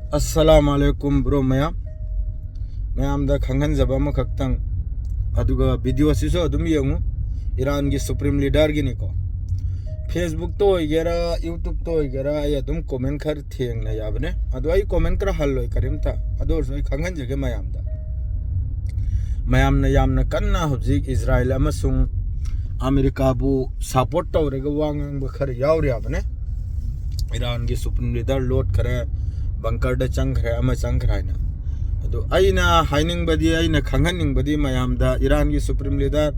अस्सलामुअलैकुम bro ma'am दा खंगन जब अमा खक्तंग अदुगा वीडियो सिसो अदुम यंगु ईरान की सुप्रीम लीडर की निको फेसबुक तो होइगेरा यूट्यूब तो होइगेरा आई अदुम कमेंट खर थेंग ना याबने अदु आई कमेंट कर हल लोय करिम था अदु सोय खंगन जगे मयाम ना यामना कन्ना हबजिक इजराइल अमसुंग अमेरिका बु सपोर्ट तौरेगा वांग खर याव याबने ईरान की सुप्रीम लीडर लोड करे बंकर द चंखरे अमा चंखराय ना अदु आइना हाइनिंग बदी आइना खंगनिंग बदी मयाम दा ईरान की सुप्रीम लीडर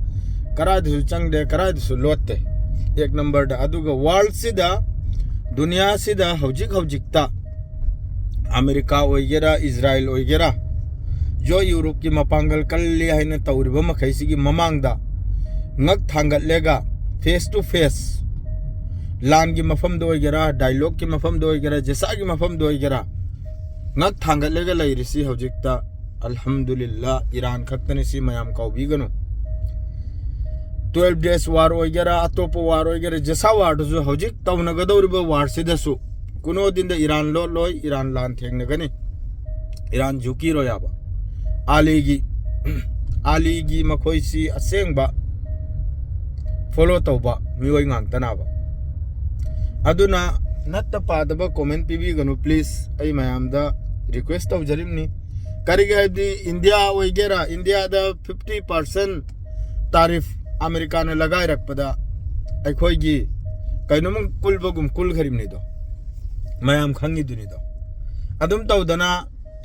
करादु चंगदे करादु लोटते एक नंबर दा अदुगा वर्ल्ड सिदा दुनिया सिदा हौजिक ता अमेरिका ओइगेरा इजराइल ओइगेरा जो यूरोप की मपांगल कल्ली हाइना तौरिबा मखैसी की ममांगदा ngak thangat lega face to face lan की मफम दो गेरा डायलॉग की मफम दो गेरा जैसा की मफम दो गेरा ngak thangat lega lai risi hojikta alhamdulillah Iran खक्तने सी मयाम का बिगनो 12 days war ओइगेरा अतोप war ओइगेरा जैसा war जो हजिक तवनगदौरिबा war सिदसु कुनो दिन द ईरान लो लोय ईरान लान थेंगनगनि ईरान जुकी रोयाबा आलीगी मखोइसी असेंगबा फॉलो तौबा मियोय ngang अदुना नत्त पादबा कमेंट पीबी गनु प्लीज आई मयाम दा रिक्वेस्ट तौ जरिमनी करिगे दी इंडिया ओइगेरा इंडिया दा 50% तारीफ अमेरिका ने लगाय रखपदा अखोइगी कैनोम कुलबगुम कुल खरिमनी दो मयाम खंगी दुनी दो अदुम तौदना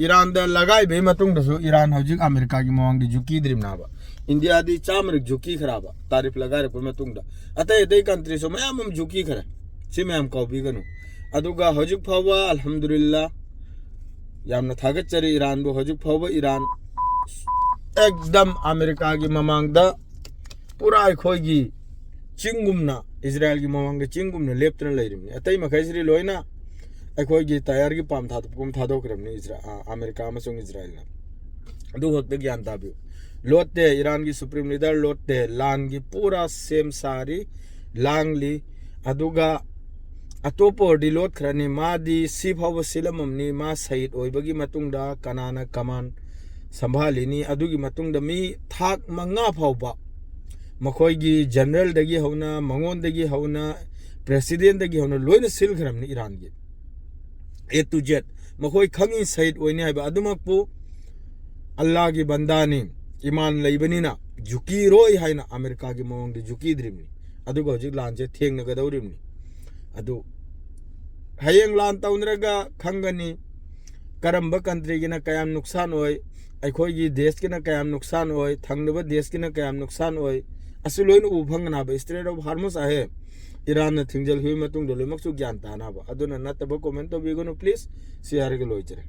ईरान दा लगाय बे मतुंग दसु ईरान हौजिक अमेरिका की मवांग दी जुकी द्रिमनाबा इंडिया दी चामरिक जुकी खराबा तारीफ लगा रे मतुंग दा अतै कंट्री सो मयाम जुकी खरा सी मयाम का बिगनु अदुगा हौजिक फावा अल्हम्दुलिल्लाह यामना थागचरी ईरान बो हौजिक फावा ईरान एकदम अमेरिका की ममांग दा पूरा खोगी चिंगुमना इजराइल की ममांग चिंगुमना लेप्तन लेरिमनी अतै मखैसरी लोइना अखोगी तैयार की पाम थादो करमनी अमेरिका अमसुंग इजराइल ना अदु होते ज्ञान ताबियो लोटते ईरान की सुप्रीम लीडर लोटते लान की पूरा सेम सारी लांगली अदुगा अतोपो डिलोट खरनी मादी सिफाव सिलममनी मा सहित ओइबगी मतुंगदा कनाना कमान संभालिनी अदुगी मतुंगदा मी थाक मंगा फावबा मखोइगी जनरल दगी हौना मंगोन दगी हौना प्रेसिडेंट दगी हौना लोइन सिल खरमनी ईरान की ए टू जेड मखोइ खंगी सहित ओइने हाइबा अदुमकपु अल्लाह की बंदानी ईमान लैबनिना जुकी रोय हाइना अमेरिका की मवंग जुकी द्रिमनी अदुगा हजिक लानजे थेंगनगदौरिमनी अदु हयेंग लान तौनरगा खंगनी करंबा कंट्री की ना कयाम नुकसान होय अखोइगी देश की ना कयाम नुकसान होय थंगनबा देश की ना कयाम नुकसान होय असुलोइन उभंगना बे स्ट्रेट ऑफ हार्मस आहे ईरान ने थिंगजल हुई मतुंग दोले मक्सु ज्ञान तानाबा अदुना नतबा कमेंट तो बिगनो प्लीज शेयर के लोइचरे।